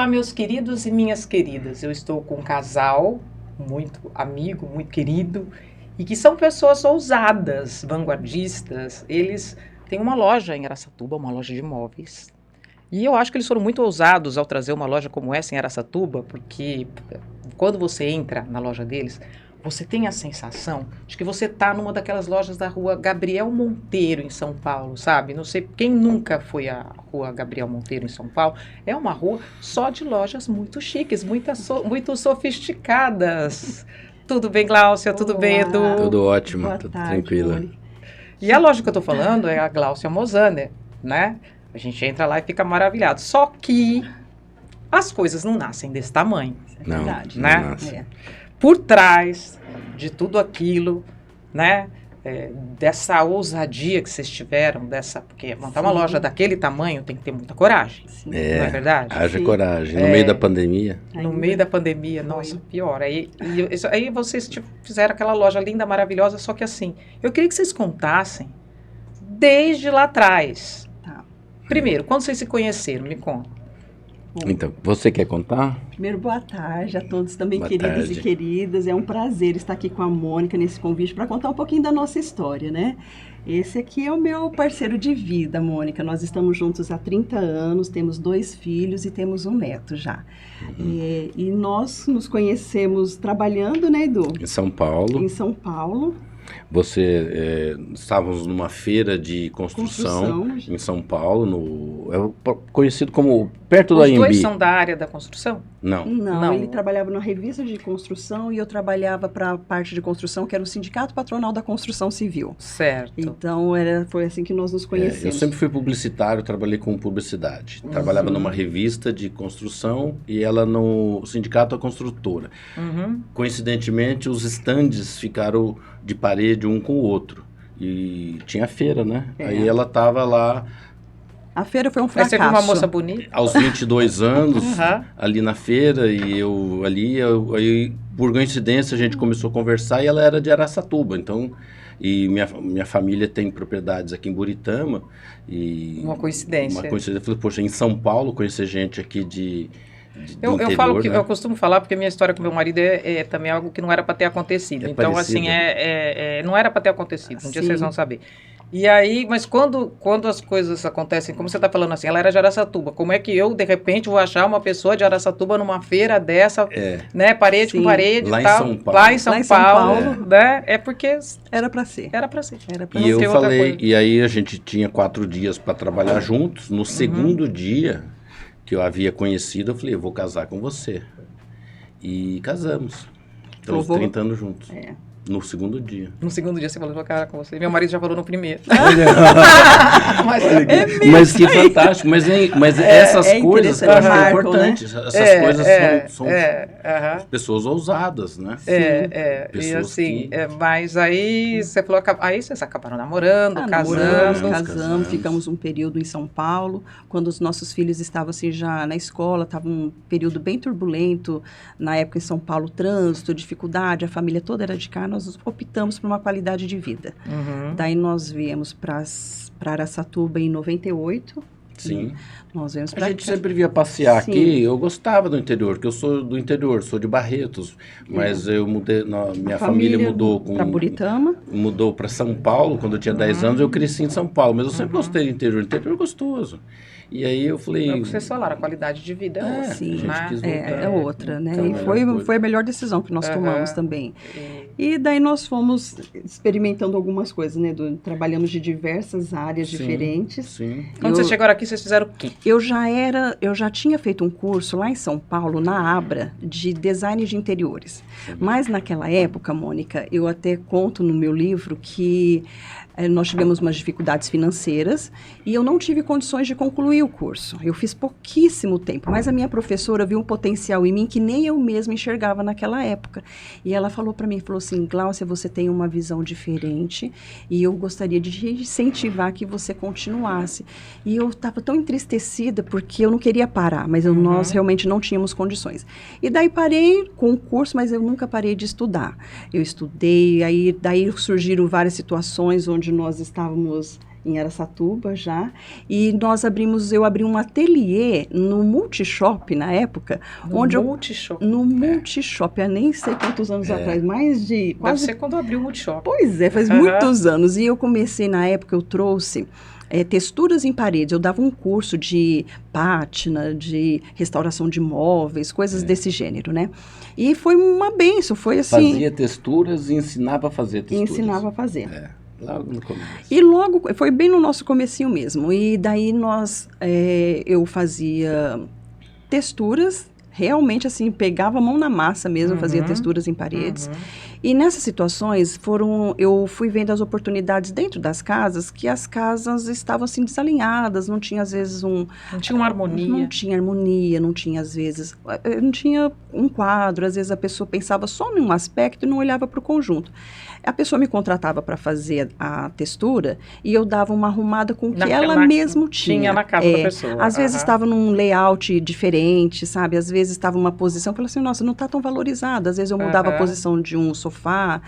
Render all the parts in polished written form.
Olá, meus queridos e minhas queridas. Eu estou com um casal muito amigo, muito querido, e que são pessoas ousadas, vanguardistas. Eles têm uma loja em Araçatuba, uma loja de móveis. E eu acho que eles foram muito ousados ao trazer uma loja como essa em Araçatuba, porque quando você entra na loja deles, você tem a sensação de que você está numa daquelas lojas da rua Gabriel Monteiro, em São Paulo, sabe? Não sei, quem nunca foi à rua Gabriel Monteiro, em São Paulo, é uma rua só de lojas muito chiques, muito sofisticadas. Tudo bem, Gláucia? Tudo bem, Edu? Tudo ótimo, Boa tudo tarde, tranquilo. Mônica. E a loja que eu estou falando é a Gláucia Mozaner, né? A gente entra lá e fica maravilhado. Só que as coisas não nascem desse tamanho. Isso é Não, verdade. né? não nasce. É. Por trás de tudo aquilo, né? Dessa ousadia que vocês tiveram, porque montar uma Sim. loja daquele tamanho tem que ter muita coragem, Sim. não é verdade? Haja Sim. coragem. No meio da pandemia, No Ainda meio da pandemia, foi. nossa, pior. Aí vocês fizeram aquela loja linda, maravilhosa, só que assim, eu queria que vocês contassem desde lá atrás. Tá. Primeiro, quando vocês se conheceram, me conta. Bom, então, você quer contar? primeiro, boa tarde a todos também, Boa queridos tarde. e queridas. É um prazer estar aqui com a Mônica nesse convite para contar um pouquinho da nossa história, né? Esse aqui é o meu parceiro de vida, Mônica. Nós estamos juntos há 30 anos, temos 2 filhos e temos um neto já. E nós nos conhecemos trabalhando, né, Edu? Em São Paulo. Em São Paulo. Estávamos numa feira de construção Construção. em São Paulo, conhecido como perto da Os dois Embi. são da área da construção? Não. Não, ele trabalhava numa revista de construção e eu trabalhava para a parte de construção, que era o Sindicato Patronal da Construção Civil. Certo. Então, foi assim que nós nos Eu conhecemos. sempre fui publicitário, trabalhei com publicidade. Trabalhava numa revista de construção e ela no Sindicato da Construtora. Uhum. Coincidentemente, os estandes ficaram de parede um com o outro. E tinha feira, né? É. Aí ela estava lá A feira foi um Aí fracasso. você viu uma moça bonita? aos 22 anos, Aham. ali na feira, e aí, por coincidência, a gente começou a conversar e ela era de Araçatuba, então, e minha família tem propriedades aqui em Buritama, e Uma coincidência. eu falei, poxa, em São Paulo, conhecer gente aqui do Eu interior, falo que né? eu costumo falar porque minha história com meu marido é também algo que não era para ter acontecido. É Então, parecida. assim, não era para ter acontecido. Um dia Sim. vocês vão saber. E aí, mas quando as coisas acontecem, como você está falando assim, ela era de Araçatuba. Como é que eu, de repente, vou achar uma pessoa de Araçatuba numa feira dessa, né? Parede Sim. com parede Lá e em tal. São Paulo. Lá em São Lá em São Paulo, Paulo. né? É porque Era para ser. era para ser. Era pra E ser. eu tem outra falei, coisa. e aí a gente tinha 4 dias para trabalhar juntos. No segundo dia que eu havia conhecido, eu falei, eu vou casar com você. E casamos. Estamos Vovô. 30 anos juntos. É. No segundo dia. No segundo dia você falou, vou casar com você. Meu marido já falou no primeiro. Mas Mas que fantástico. Mas essas é coisas interessante, eu acho marcam, importantes. Essas coisas são aham. pessoas ousadas, né? E Pessoas assim, que- mas aí você falou, aí vocês acabaram namorando, namoramos, casando. casamos, ficamos um período em São Paulo, quando os nossos filhos estavam assim já na escola, estava um período bem turbulento, na época em São Paulo, trânsito, dificuldade, a família toda era de cá, nós optamos por uma qualidade de vida. Uhum. Daí nós viemos para Araçatuba em 98, Sim. nós viemos A para gente sempre via passear Sim. aqui. Eu gostava do interior, porque eu sou do interior, sou de Barretos. Mas eu mudei, minha família mudou para Buritama. mudou para São Paulo quando eu tinha 10 anos. Eu cresci em São Paulo, mas eu sempre gostei do interior. O interior é gostoso. E aí eu falei, É o que vocês falaram, a qualidade de vida é outra. a gente né? quis voltar. É outra, né? Então, E a melhor coisa. foi a melhor decisão que nós Aham. tomamos também. E- E daí nós fomos experimentando algumas coisas, né? Trabalhamos de diversas áreas Sim. diferentes. Sim. Quando vocês chegaram aqui, vocês fizeram o quê? Eu já tinha feito um curso lá em São Paulo, na Abra, de design de interiores. Mas naquela época, Mônica, eu até conto no meu livro que nós tivemos umas dificuldades financeiras e eu não tive condições de concluir o curso. Eu fiz pouquíssimo tempo, mas a minha professora viu um potencial em mim que nem eu mesma enxergava naquela época. E ela falou para mim, falou assim, Gláucia, você tem uma visão diferente e eu gostaria de incentivar que você continuasse. E eu estava tão entristecida porque eu não queria parar, mas nós realmente não tínhamos condições. E daí parei com o curso, mas eu nunca parei de estudar. Eu estudei, daí surgiram várias situações onde nós estávamos em Araçatuba já, e eu abri um ateliê no Multishop na época, Multishop. no Multishop, eu nem sei quantos anos atrás, mais de quase... Deve ser quando abriu o Multishop. Pois é, faz muitos anos, e eu comecei na época, eu trouxe texturas em paredes, eu dava um curso de pátina, de restauração de móveis, coisas desse gênero, né? E foi uma benção, foi assim... Fazia texturas e ensinava a fazer texturas. Ensinava a fazer. Logo no começo. E logo, foi bem no nosso comecinho mesmo. E daí eu fazia texturas, realmente assim, pegava a mão na massa mesmo, fazia texturas em paredes. E nessas situações, eu fui vendo as oportunidades dentro das casas, que as casas estavam assim desalinhadas, não tinha às vezes Não tinha uma harmonia. Não tinha harmonia, não tinha às vezes, não tinha um quadro, às vezes a pessoa pensava só num aspecto e não olhava para o conjunto. A pessoa me contratava para fazer a textura e eu dava uma arrumada com o que ela mesmo tinha. Tinha na casa da pessoa. Às vezes estava num layout diferente, sabe? Às vezes estava uma posição, eu falava assim, nossa, não está tão valorizada. Às vezes eu mudava a posição de um sofá,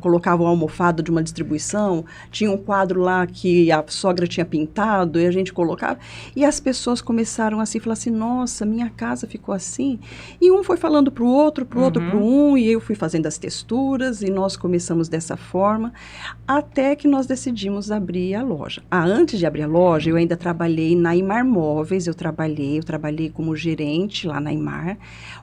colocava uma almofada de uma distribuição, tinha um quadro lá que a sogra tinha pintado e a gente colocava. E as pessoas começaram assim, falar assim, nossa, minha casa ficou assim. E um foi falando para o outro, para um, e eu fui fazendo as texturas e nós começamos dessa forma, até que nós decidimos abrir a loja. Antes de abrir a loja, eu ainda trabalhei na Imar Móveis, eu trabalhei como gerente lá na Imar,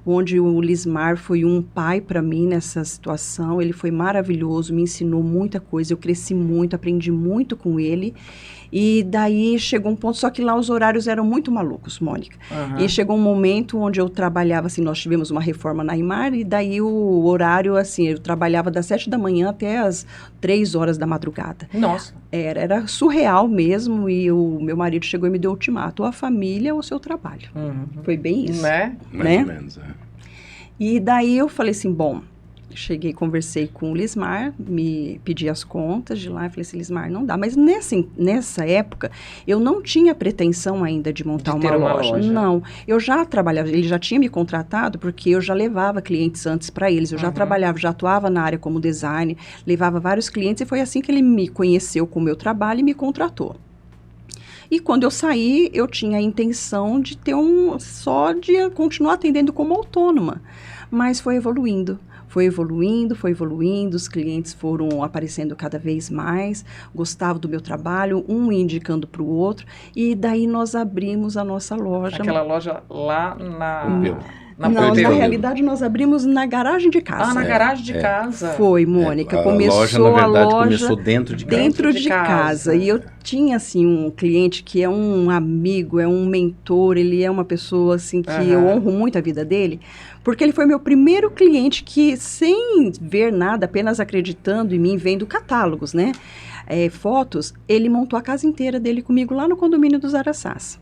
onde o Lismar foi um pai para mim nessa situação, ele foi maravilhoso, me ensinou muita coisa, eu cresci muito, aprendi muito com ele. E daí chegou um ponto, só que lá os horários eram muito malucos, Mônica. E chegou um momento onde eu trabalhava, assim, nós tivemos uma reforma na Imar, e daí o horário, assim, eu trabalhava das 7 da manhã até as 3 horas da madrugada. Nossa. Era surreal mesmo, e o meu marido chegou e me deu ultimato, ou a família ou o seu trabalho. Foi bem isso. Né? Mais ou menos, E daí eu falei assim, bom... Cheguei, conversei com o Lismar, me pedi as contas de lá, e falei assim, Lismar, não dá. Mas nessa época, eu não tinha pretensão ainda de montar uma loja. Não, eu já trabalhava, ele já tinha me contratado, porque eu já levava clientes antes para eles. Eu já trabalhava, já atuava na área como design, levava vários clientes, e foi assim que ele me conheceu com o meu trabalho e me contratou. E quando eu saí, eu tinha a intenção de ter de continuar atendendo como autônoma. Mas foi evoluindo. Foi evoluindo, os clientes foram aparecendo cada vez mais, gostavam do meu trabalho, um indicando para o outro, e daí nós abrimos a nossa loja. Aquela loja lá na Não, na realidade nós abrimos na garagem de casa. Na garagem de casa. Foi, Mônica. A loja, na verdade, começou dentro de casa. Dentro de casa. E eu tinha, assim, um cliente que é um amigo, é um mentor, ele é uma pessoa, assim, que eu honro muito a vida dele, porque ele foi meu primeiro cliente que, sem ver nada, apenas acreditando em mim, vendo catálogos, né? Fotos, ele montou a casa inteira dele comigo lá no condomínio dos Araçás.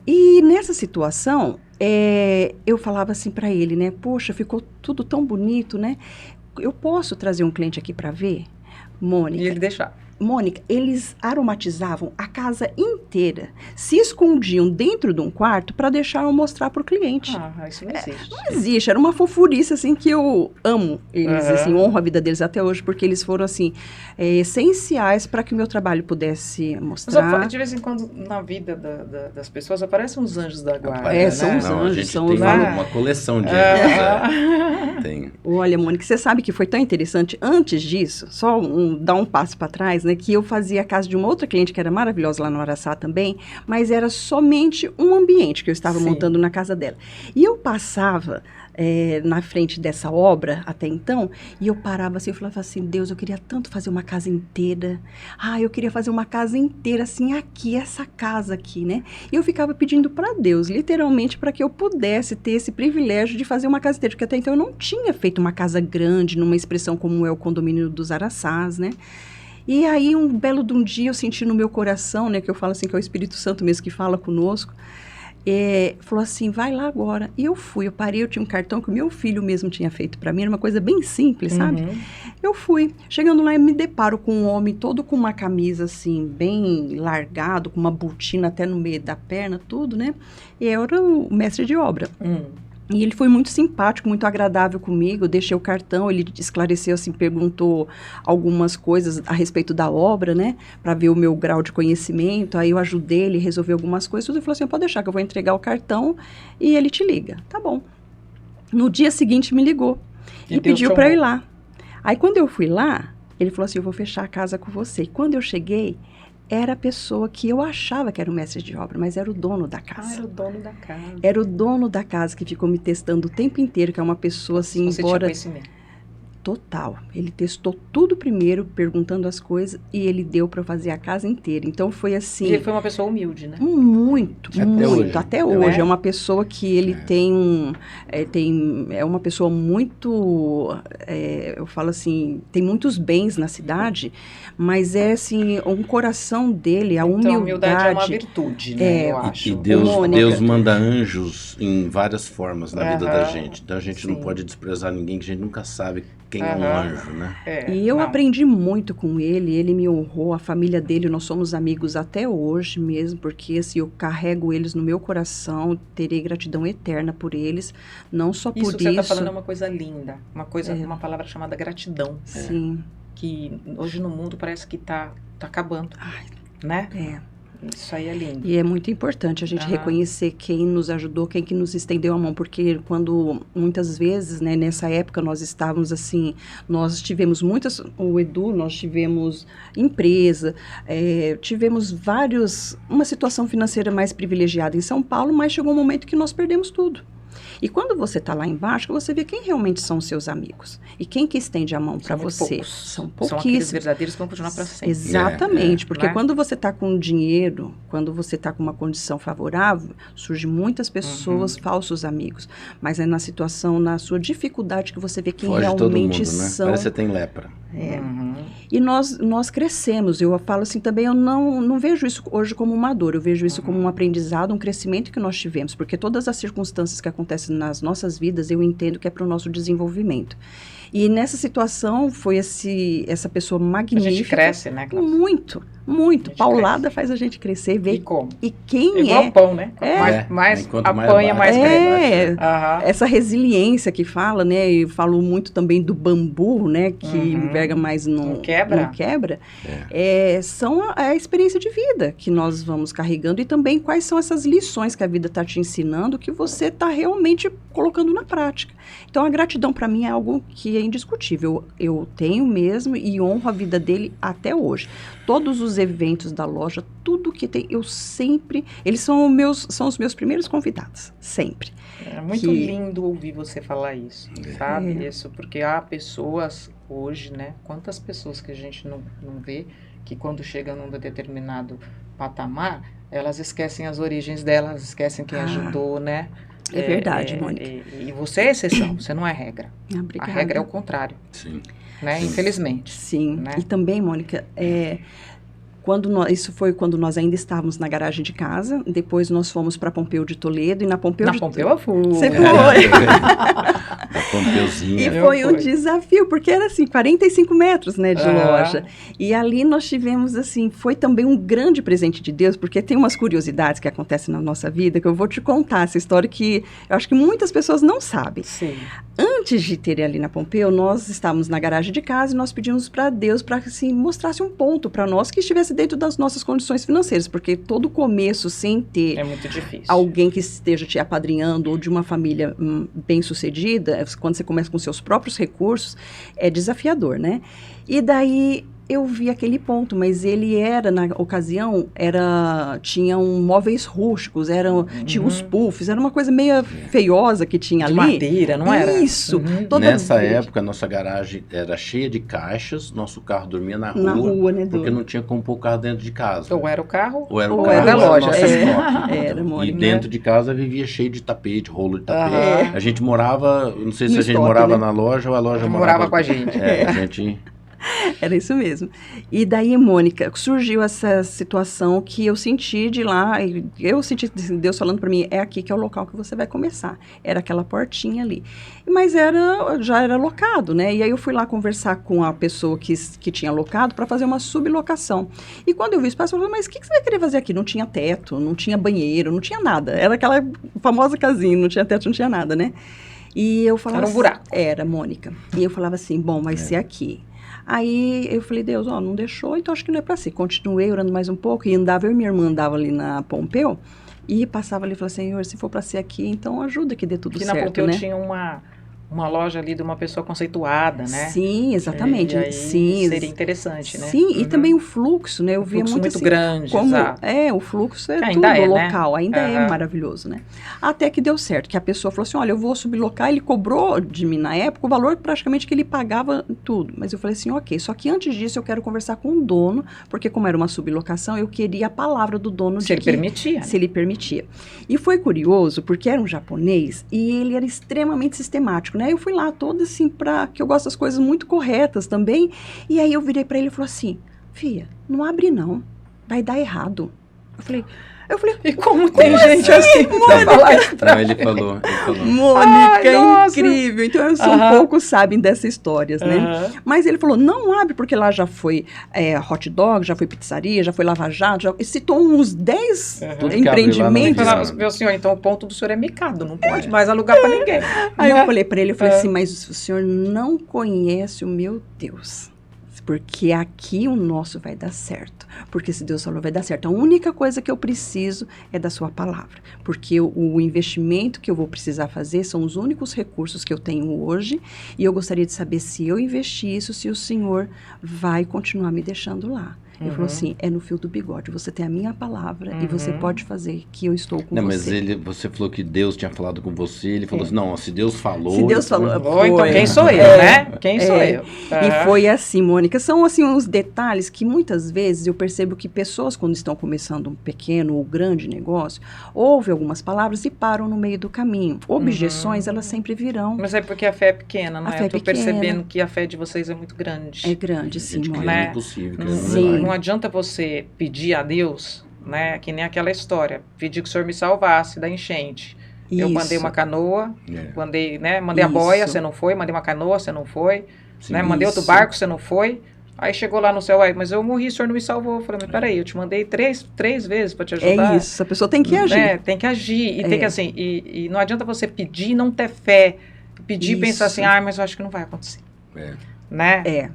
E nessa situação, eu falava assim para ele, né? Poxa, ficou tudo tão bonito, né? Eu posso trazer um cliente aqui para ver? Mônica. E ele deixava. Mônica, eles aromatizavam a casa inteira, se escondiam dentro de um quarto para deixar eu mostrar para o cliente. Isso não existe. Não existe, era uma fofurice, assim, que eu amo eles, assim, honro a vida deles até hoje, porque eles foram, assim, essenciais para que o meu trabalho pudesse mostrar. Mas, de vez em quando, na vida das pessoas, aparecem os anjos da guarda, são os anjos. A gente tem uma coleção de anjos. Tem. Olha, Mônica, você sabe que foi tão interessante, antes disso, só dar um passo para trás, né, que eu fazia a casa de uma outra cliente que era maravilhosa lá no Araçá também, mas era somente um ambiente que eu estava montando na casa dela. E eu passava na frente dessa obra até então, e eu parava assim, eu falava assim, Deus, eu queria tanto fazer uma casa inteira. Eu queria fazer uma casa inteira assim, aqui, essa casa aqui, né? E eu ficava pedindo para Deus, literalmente, para que eu pudesse ter esse privilégio de fazer uma casa inteira, porque até então eu não tinha feito uma casa grande, numa expressão como é o condomínio dos Araçás, né? E aí, um belo de um dia, eu senti no meu coração, né, que eu falo assim, que é o Espírito Santo mesmo que fala conosco, falou assim, vai lá agora. E eu fui, eu parei, eu tinha um cartão que o meu filho mesmo tinha feito para mim, era uma coisa bem simples, sabe? Eu fui, chegando lá, eu me deparo com um homem todo com uma camisa, assim, bem largado, com uma botina até no meio da perna, tudo, né? E eu era o mestre de obra. E ele foi muito simpático, muito agradável comigo, eu deixei o cartão, ele esclareceu, assim, perguntou algumas coisas a respeito da obra, né, para ver o meu grau de conhecimento, aí eu ajudei ele a resolver algumas coisas, ele falou assim, pode deixar que eu vou entregar o cartão e ele te liga. Tá bom. No dia seguinte me ligou e pediu para eu ir lá. Aí quando eu fui lá, ele falou assim, eu vou fechar a casa com você. E quando eu cheguei, era a pessoa que eu achava que era o mestre de obra, mas era o dono da casa. Era o dono da casa. Era o dono da casa que ficou me testando o tempo inteiro, que é uma pessoa assim, Você embora... tinha conhecimento. Total. Ele testou tudo primeiro, perguntando as coisas, e ele deu para fazer a casa inteira. Então foi assim... Ele foi uma pessoa humilde, né? Muito, muito. Até hoje. É. É uma pessoa que ele tem... É uma pessoa muito... eu falo assim, tem muitos bens na cidade, mas é assim, um coração dele, a Então, humildade... a humildade é uma virtude, né? Eu acho. E Deus manda anjos em várias formas na vida da gente. Então a gente não pode desprezar ninguém, que a gente nunca sabe quem é um anjo, né? E eu aprendi muito com ele me honrou, a família dele, nós somos amigos até hoje mesmo, porque assim, eu carrego eles no meu coração, terei gratidão eterna por eles, não só por isso. Isso que você está falando é uma coisa linda, uma palavra chamada gratidão. Sim. Que hoje no mundo parece que tá acabando, né? Isso aí é lindo. E é muito importante a gente reconhecer quem nos ajudou, quem que nos estendeu a mão, porque quando, muitas vezes, né, nessa época nós estávamos assim, nós tivemos o Edu, nós tivemos empresa, tivemos uma situação financeira mais privilegiada em São Paulo, mas chegou um momento que nós perdemos tudo. E quando você está lá embaixo, você vê quem realmente são os seus amigos. E quem que estende a mão para você. São pouquíssimos. São aqueles verdadeiros que vão continuar para sempre. Exatamente, porque quando você está com dinheiro, quando você está com uma condição favorável, surgem muitas pessoas, falsos amigos. Mas é na situação, na sua dificuldade, que você vê quem foge realmente todo mundo, né? são. Parece que você tem lepra. E nós crescemos. Eu falo assim também, eu não vejo isso hoje como uma dor, eu vejo isso como um aprendizado, um crescimento que nós tivemos, porque todas as circunstâncias que acontecem nas nossas vidas, eu entendo que é para o nosso desenvolvimento. E nessa situação foi essa pessoa magnífica. A gente cresce, né, Cláudia? Muito, muito. Paulada faz a gente crescer, ver. E como? E quem igual pão, né? Mais apanha, mais cresce. Essa resiliência que fala, né? Eu falo muito também do bambu, né? Que enverga mais não quebra. São a experiência de vida que nós vamos carregando e também quais são essas lições que a vida está te ensinando que você está realmente colocando na prática. Então, a gratidão para mim é algo que é indiscutível. Eu tenho mesmo e honro a vida dele até hoje. Todos os eventos da loja, tudo que tem, eu sempre... Eles são os meus primeiros convidados, sempre. É muito lindo ouvir você falar isso, sabe? Isso, porque há pessoas hoje, né? Quantas pessoas que a gente não vê, que quando chegam num determinado patamar, elas esquecem as origens delas, esquecem quem ajudou, né? É verdade, Mônica. E você é exceção, você não é regra. Obrigada. A regra é o contrário. Sim. Né? Sim. Infelizmente. Sim. Né? E também, Mônica, isso foi quando nós ainda estávamos na garagem de casa. Depois nós fomos para Pompeu de Toledo. E na Pompeu eu fui. Você foi. Na Pompeuzinha. E foi um desafio, porque era assim, 45 metros, né, de loja. E ali nós tivemos, assim, foi também um grande presente de Deus, porque tem umas curiosidades que acontecem na nossa vida, que eu vou te contar essa história que eu acho que muitas pessoas não sabem. Sim. Antes de ter ali na Pompeu, nós estávamos na garagem de casa e nós pedimos para Deus para que assim, mostrasse um ponto para nós que estivesse dentro das nossas condições financeiras, porque todo começo sem ter muito difícil. Alguém que esteja te apadrinhando ou de uma família bem-sucedida, quando você começa com seus próprios recursos, é desafiador, né? E daí eu vi aquele ponto, mas ele era, na ocasião, tinha móveis rústicos, tinha uns puffs, era uma coisa meio feiosa que tinha ali. De madeira, não era? Isso. Nessa época, nossa garagem era cheia de caixas, nosso carro dormia na rua, né, porque não tinha como pôr o carro dentro de casa. Ou era o carro, ou era a loja. Era, e dentro de casa vivia cheio de tapete, rolo de tapete. A gente morava, não sei se a gente morava na loja ou a loja morava com a gente. A gente... Era isso mesmo. E daí, Mônica, surgiu essa situação que eu senti de lá, eu senti Deus falando para mim, é aqui que é o local que você vai começar. Era aquela portinha ali. Mas já era locado, né? E aí eu fui lá conversar com a pessoa que tinha locado para fazer uma sublocação. E quando eu vi o espaço, eu falei, mas o que você vai querer fazer aqui? Não tinha teto, não tinha banheiro, não tinha nada. Era aquela famosa casinha, não tinha teto, não tinha nada, né? E eu falava era um buraco. Era, Mônica. E eu falava assim, bom, vai ser aqui. Aí eu falei, Deus, não deixou, então acho que não é para ser. Continuei orando mais um pouco e andava, eu e minha irmã andava ali na Pompeu e passava ali e falava, Senhor, se for para ser aqui, então ajuda que dê tudo certo, né? Porque na Pompeu tinha uma loja ali de uma pessoa conceituada, né? Sim, exatamente. E aí sim, seria interessante, né? Sim, e também o fluxo, né? Eu via fluxo muito muito assim, grande, exato. O fluxo é ainda tudo né? local, ainda é maravilhoso, né? Até que deu certo, que a pessoa falou assim, olha, eu vou sublocar, ele cobrou de mim na época o valor praticamente que ele pagava tudo. Mas eu falei assim, ok, só que antes disso eu quero conversar com o dono, porque como era uma sublocação, eu queria a palavra do dono se ele permitia. Se ele permitia. E foi curioso, porque era um japonês e ele era extremamente sistemático, né? Eu fui lá toda assim, que eu gosto das coisas muito corretas também. E aí eu virei pra ele e falou assim, Fia, não abre não, vai dar errado. Eu falei, e como tem gente assim pra falar isso pra ele falou. Mônica, é incrível. Então, eu sou um pouco sabem dessas histórias, né? Mas ele falou, não abre, porque lá já foi hot dog, já foi pizzaria, já foi lava-jato, já citou uns 10 empreendimentos. Meu senhor, então o ponto do senhor é micado, não pode mais alugar pra ninguém. Aí eu falei pra ele, assim, mas o senhor não conhece o meu Deus. Porque aqui o nosso vai dar certo. Porque se Deus falou, vai dar certo. A única coisa que eu preciso é da sua palavra. Porque o investimento que eu vou precisar fazer são os únicos recursos que eu tenho hoje. E eu gostaria de saber se eu investir isso, se o Senhor vai continuar me deixando lá. Ele falou assim, é no fio do bigode, você tem a minha palavra e você pode fazer que eu estou com você. Mas você falou que Deus tinha falado com você, ele falou assim, não, se Deus falou... Se Deus falou, então quem sou eu, né? Quem sou eu? E foi assim, Mônica, são assim uns detalhes que muitas vezes eu percebo que pessoas quando estão começando um pequeno ou grande negócio, ouvem algumas palavras e param no meio do caminho. Objeções, elas sempre virão. Mas é porque a fé é pequena, né? Eu tô percebendo que a fé de vocês é muito grande. É grande, sim, Mônica. É impossível. Sim. Não adianta você pedir a Deus, né, que nem aquela história, pedir que o Senhor me salvasse da enchente. Isso. Eu mandei uma canoa, mandei a boia, você não foi, mandei uma canoa, você não foi, né, mandei outro barco, você não foi. Aí chegou lá no céu, mas eu morri, o Senhor não me salvou. Eu falei, mas peraí, eu te mandei três vezes para te ajudar. É isso, a pessoa tem que agir. Né, tem que agir, e tem que assim, e não adianta você pedir e não ter fé, pedir e pensar assim, mas eu acho que não vai acontecer. Né?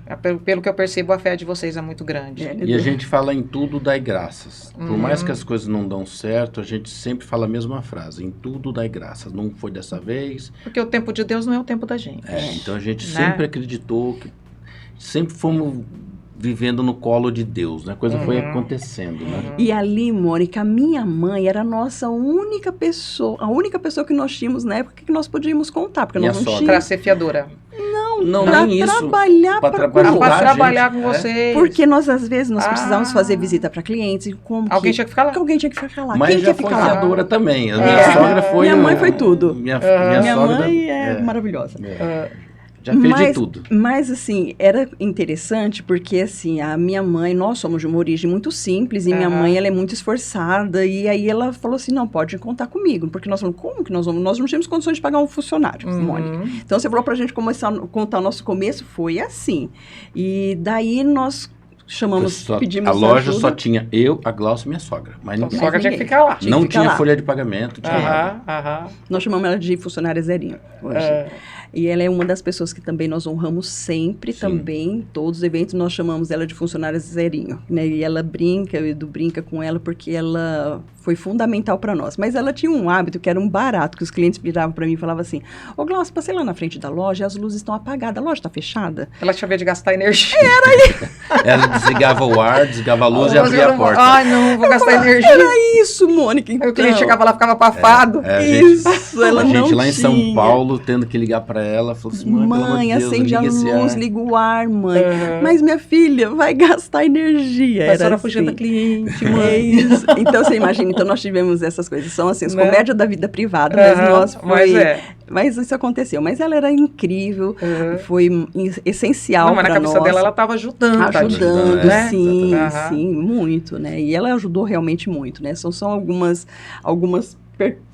Pelo que eu percebo, a fé de vocês é muito grande. E a gente fala em tudo dai graças. Por mais que as coisas não dão certo, a gente sempre fala a mesma frase, em tudo dai graças. Não foi dessa vez. Porque o tempo de Deus não é o tempo da gente. Então a gente sempre acreditou que sempre fomos vivendo no colo de Deus, né? A coisa foi acontecendo, né? E ali, Mônica, a minha mãe era a nossa única pessoa, a única pessoa que nós tínhamos na época que nós podíamos contar, porque nós não tínhamos... Para ser fiadora. Não, pra nem trabalhar para trabalhar com vocês. Porque nós, às vezes, precisávamos fazer visita para clientes. E alguém tinha que ficar lá. Alguém tinha que ficar lá. Mas quem já quer foi ficar lá? fiadora também. A minha sogra foi... Minha mãe foi tudo. Minha sogra mãe é maravilhosa. Já fez de tudo. Mas, assim, era interessante porque, assim, a minha mãe, nós somos de uma origem muito simples e minha mãe, ela é muito esforçada e aí ela falou assim, não, pode contar comigo. Porque nós falamos, como que nós vamos? Nós não tínhamos condições de pagar um funcionário, Mônica. Então, você falou pra gente começar a contar o nosso começo, foi assim. E daí nós... pedimos a loja ajuda. só tinha eu, a Glaucia e minha sogra. Mas a sogra tinha que ficar lá. Não tinha folha de pagamento, tinha nada. Nós chamamos ela de funcionária zerinho hoje. E ela é uma das pessoas que também nós honramos sempre, também, todos os eventos nós chamamos ela de funcionária zerinho, né? E ela brinca, o Edu brinca com ela porque ela foi fundamental para nós. Mas ela tinha um hábito que era um barato, que os clientes viravam para mim e falavam assim, ô Glaucia, passei lá na frente da loja e as luzes estão apagadas, a loja está fechada? Ela tinha medo de gastar energia. Ela desligava o ar, desligava a luz e abria a porta. Ai, não, vou gastar energia. Era isso, Mônica. Então, o cliente chegava lá, ficava abafado. Isso, ela não tinha. A gente lá em São Paulo, tendo que ligar para pra ela, falou assim, mãe, pelo amor de Deus, acende a liga esse luz, ar. liga o ar, mãe. Aham. Mas minha filha, vai gastar energia. A Era senhora assim. fugia da cliente, É mãe. isso. Então, você imagina, então nós tivemos essas coisas. São assim, as Né? comédias da vida privada, Aham, mas isso aconteceu. Mas ela era incrível, Aham. foi essencial Não, mas na para cabeça nós. dela ela estava ajudando, Ajudando, tadinha, né? sim, Aham. sim, muito, né? E ela ajudou realmente muito, né? São algumas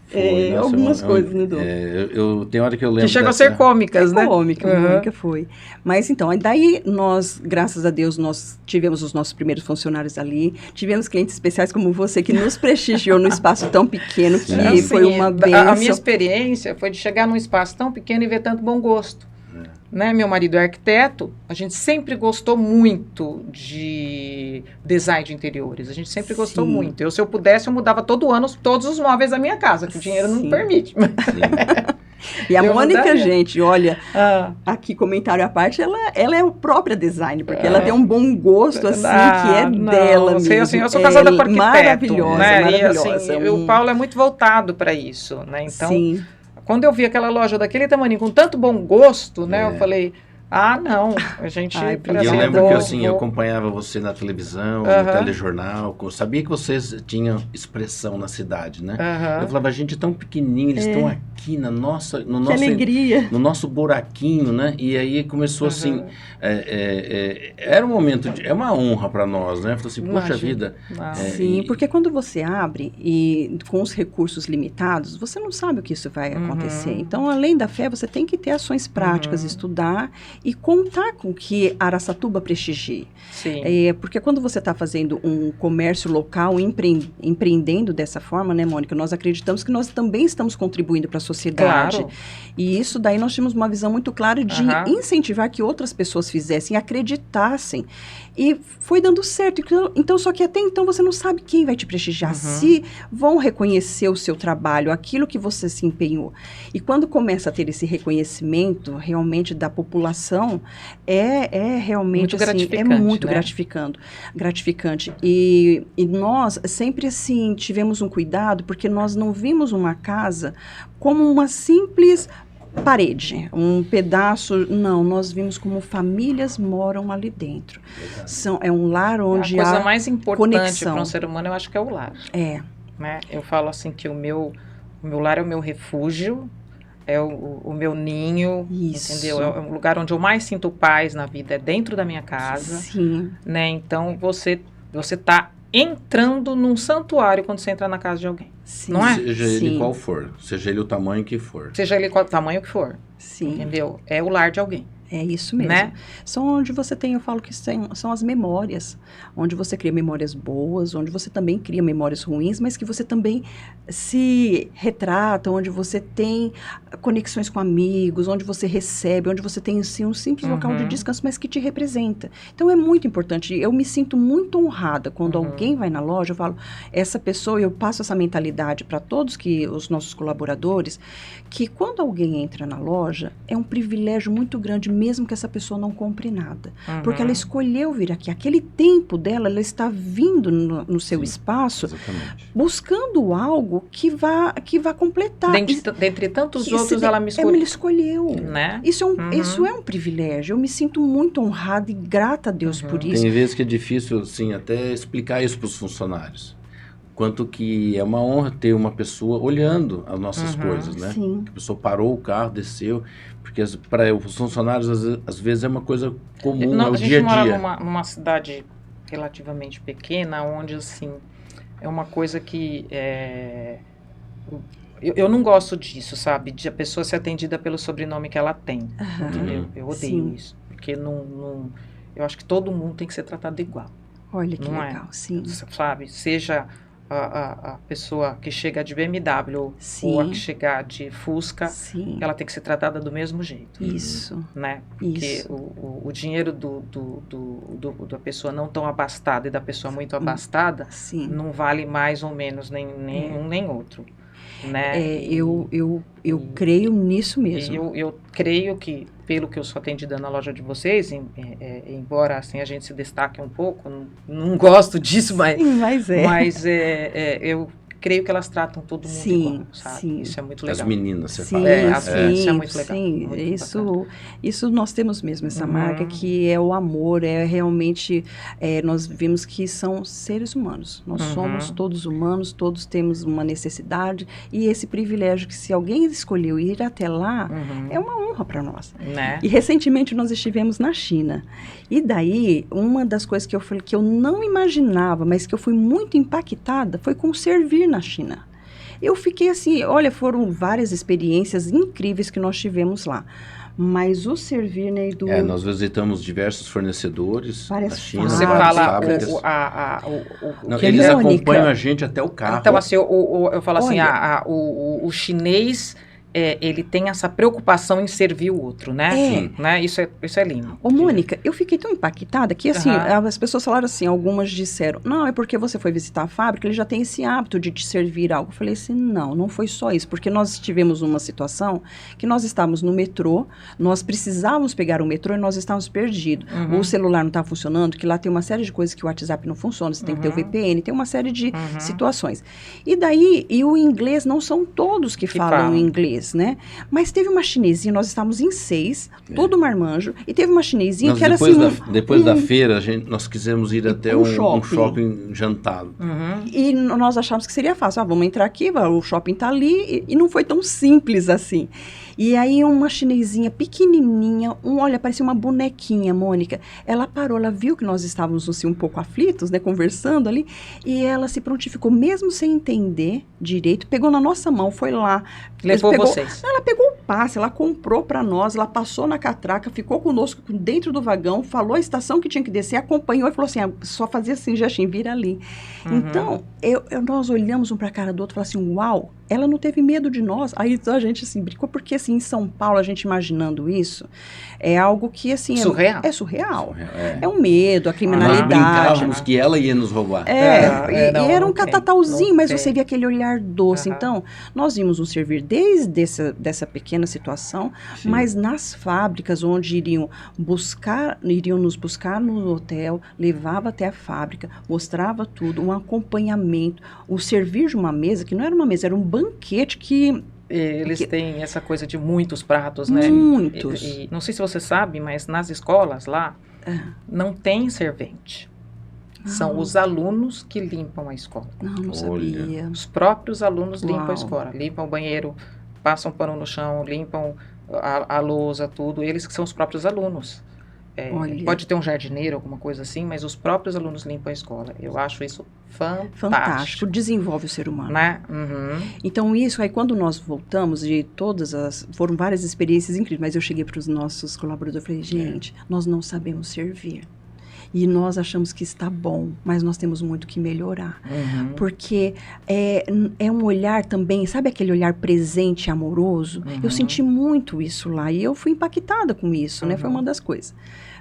Foi, nossa, algumas coisas, né, Dom? Tem hora que eu lembro Que chegam a dessa- ser cômicas, né? Cômica, Aham. Mônica foi. Mas então, aí daí nós, graças a Deus, nós tivemos os nossos primeiros funcionários ali, tivemos clientes especiais como você, que nos prestigiou num espaço tão pequeno, que Sim. foi uma A bênção. minha experiência foi de chegar num espaço tão pequeno e ver tanto bom gosto. Né? Meu marido é arquiteto, a gente sempre gostou muito de design de interiores, a gente sempre gostou Sim. muito. Se eu pudesse, eu mudava todo ano todos os móveis da minha casa, que o dinheiro não Sim. permite. Sim. E a Eu Mônica, mudaria. gente, olha, Ah, aqui comentário à parte, ela é o própria design, porque É. ela tem um bom gosto, assim, que é não, dela eu sei, mesmo. assim, eu sou casada com arquiteto, Maravilhosa, né? maravilhosa. E assim, o Paulo é muito voltado para isso, né? Então, Sim. quando eu vi aquela loja daquele tamanho, com tanto bom gosto, né? É. Eu falei, não, a gente... Ai, falei E eu assim, lembro vou- que assim, eu vou- acompanhava você na televisão, Aham. no telejornal, eu sabia que vocês tinham expressão na cidade, né? Aham. Eu falava, gente, é tão pequenininho, eles estão aqui no Que nosso, alegria. no nosso buraquinho, né? E aí começou assim, era um momento, é uma honra para nós, né? Falei assim, poxa Imagina. vida. Não. Sim, e- porque quando você abre e com os recursos limitados, você não sabe o que isso vai acontecer. Uhum. Então, além da fé, você tem que ter ações práticas, estudar e contar com que Araçatuba prestigie. Sim. Porque quando você está fazendo um comércio local, empreendendo dessa forma, né, Mônica, nós acreditamos que nós também estamos contribuindo para a sociedade. Claro. E isso daí nós tínhamos uma visão muito clara de Aham. incentivar que outras pessoas fizessem, acreditassem. E foi dando certo. Então, só que até então você não sabe quem vai te prestigiar, se vão reconhecer o seu trabalho, aquilo que você se empenhou. E quando começa a ter esse reconhecimento realmente da população, é realmente Muito assim, gratificante, é muito né? gratificante. E nós sempre assim tivemos um cuidado, porque nós não vimos uma casa como uma simples parede, um pedaço, não, nós vimos como famílias moram ali dentro. É um lar onde a coisa há mais importante conexão. para um ser humano, eu acho que é o lar. É, Né? Eu falo assim que o meu lar é o meu refúgio, é o meu ninho, Isso. entendeu? É um lugar onde eu mais sinto paz na vida, é dentro da minha casa, sim, né? Então você tá entrando num santuário quando você entra na casa de alguém. sim. Não é? Seja ele Sim. qual for, seja ele o tamanho que for. Seja ele qual tamanho que for, Sim, entendeu? É o lar de alguém, é isso mesmo. né? São onde você tem, eu falo que são as memórias, onde você cria memórias boas, onde você também cria memórias ruins, mas que você também se retrata, onde você tem conexões com amigos, onde você recebe, onde você tem assim, um simples local de descanso, mas que te representa. Então é muito importante. Eu me sinto muito honrada quando alguém vai na loja, eu falo, essa pessoa, eu passo essa mentalidade para todos os nossos colaboradores, que quando alguém entra na loja, é um privilégio muito grande, mesmo que essa pessoa não compre nada. Porque ela escolheu vir aqui. Aquele tempo dela, ela está vindo no seu espaço, Exatamente. buscando algo que vá completar. Dentre tantos Esse outros, ela me Ela escolheu, escolheu. né? Isso é um privilégio. Eu me sinto muito honrada e grata a Deus por isso. Tem vezes que é difícil, assim, até explicar isso para os funcionários. Quanto que é uma honra ter uma pessoa olhando as nossas coisas, né? Sim. A pessoa parou o carro, desceu, porque para os funcionários às vezes é uma coisa comum, é o A gente dia a mora dia. numa cidade relativamente pequena, onde, assim, é uma coisa que... Eu não gosto disso, sabe? De a pessoa ser atendida pelo sobrenome que ela tem. Aham. Entendeu? Eu odeio Sim. isso. Porque eu acho que todo mundo tem que ser tratado igual. Olha que Não é? legal. Sim. Sabe? Seja a pessoa que chega de BMW Sim. ou a que chegar de Fusca, Sim. ela tem que ser tratada do mesmo jeito. Isso. Né? Porque Isso. o dinheiro da pessoa não tão abastada e da pessoa muito abastada Sim. não vale mais ou menos nem um nem outro. Né? Eu creio nisso mesmo. Eu creio que, pelo que eu sou atendida na loja de vocês, embora assim a gente se destaque um pouco, não gosto disso, mas Sim, mas é. mas eu creio que elas tratam todo mundo igual, sabe? Sim. Isso é muito As legal. meninas, você Sim, fala. sim, isso é muito legal. sim. Muito Isso nós temos mesmo, essa Uhum. marca que é o amor, é realmente, nós vimos que são seres humanos. Nós Uhum. somos todos humanos, todos temos uma necessidade, e esse privilégio que se alguém escolheu ir até lá, Uhum. é uma honra para nós. Né? E recentemente nós estivemos na China. E daí, uma das coisas que eu falei que eu não imaginava, mas que eu fui muito impactada, foi com o servir na China. Eu fiquei assim, olha, foram várias experiências incríveis que nós tivemos lá. Mas o servir, né, do... Nós visitamos diversos fornecedores Várias na China, Você várias várias fala fábricas. Não, que eles Mônica- acompanham a gente até o carro. Então, assim, eu falo assim, Olha. o chinês, ele tem essa preocupação em servir o outro, né? Sim. Né? Isso é lindo. Ô, Mônica, eu fiquei tão impactada que, assim, Aham. as pessoas falaram assim, algumas disseram, não, é porque você foi visitar a fábrica, ele já tem esse hábito de te servir algo. Eu falei assim, não foi só isso, porque nós tivemos uma situação que nós estávamos no metrô, nós precisávamos pegar o metrô e nós estávamos perdidos. Uhum. O celular não estava funcionando, que lá tem uma série de coisas que o WhatsApp não funciona, você tem que ter o VPN, tem uma série de situações. E daí, o inglês, não são todos que falam inglês, né? Mas teve uma chinesinha, nós estávamos em 6, todo marmanjo, e teve uma chinesinha Nós, que era depois assim... depois da feira, nós quisemos ir até um um shopping. shopping jantado. Uhum. E nós achávamos que seria fácil. Vamos entrar aqui, o shopping tá ali. E não foi tão simples assim. E aí uma chinesinha pequenininha, olha, parecia uma bonequinha, Mônica. Ela parou, ela viu que nós estávamos assim, um pouco aflitos, né, conversando ali. E ela se prontificou, mesmo sem entender direito, pegou na nossa mão, foi lá. Levou vocês. Ela pegou o passe, ela comprou para nós, ela passou na catraca, ficou conosco dentro do vagão, falou a estação que tinha que descer, acompanhou e falou assim, só fazia assim, gestinho, vira ali. Então, nós olhamos um para a cara do outro e falamos assim, uau, ela não teve medo de nós. Aí a gente assim, brincou, porque assim, em São Paulo, a gente imaginando isso, é algo que assim... Surreal. É surreal. É. É um medo, a Nós criminalidade. brincávamos que ela ia nos roubar. E era um catatauzinho, mas você via aquele olhar doce. Então, nós vimos um servir desde dessa pequena situação, Sim. mas nas fábricas onde iriam nos buscar no hotel, levava até a fábrica, mostrava tudo, um acompanhamento, o servir de uma mesa, que não era uma mesa, era um banquete que... Eles têm essa coisa de muitos pratos, né? Muitos. E não sei se você sabe, mas nas escolas lá, não tem servente. São os alunos que limpam a escola. Não Olha. sabia. Os próprios alunos limpam Uau. a escola. Limpam o banheiro, passam pano no chão, limpam a lousa, tudo. Eles que são os próprios alunos. Olha. Pode ter um jardineiro, alguma coisa assim, mas os próprios alunos limpam a escola. Eu acho isso Fantástico. Desenvolve o ser humano. Né? Uhum. Então, isso aí, quando nós voltamos, foram várias experiências incríveis, mas eu cheguei para os nossos colaboradores e falei, gente, nós não sabemos servir. E nós achamos que está bom, mas nós temos muito que melhorar. Uhum. Porque é um olhar também, sabe aquele olhar presente e amoroso? Eu senti muito isso lá e eu fui impactada com isso, né? Foi uma das coisas.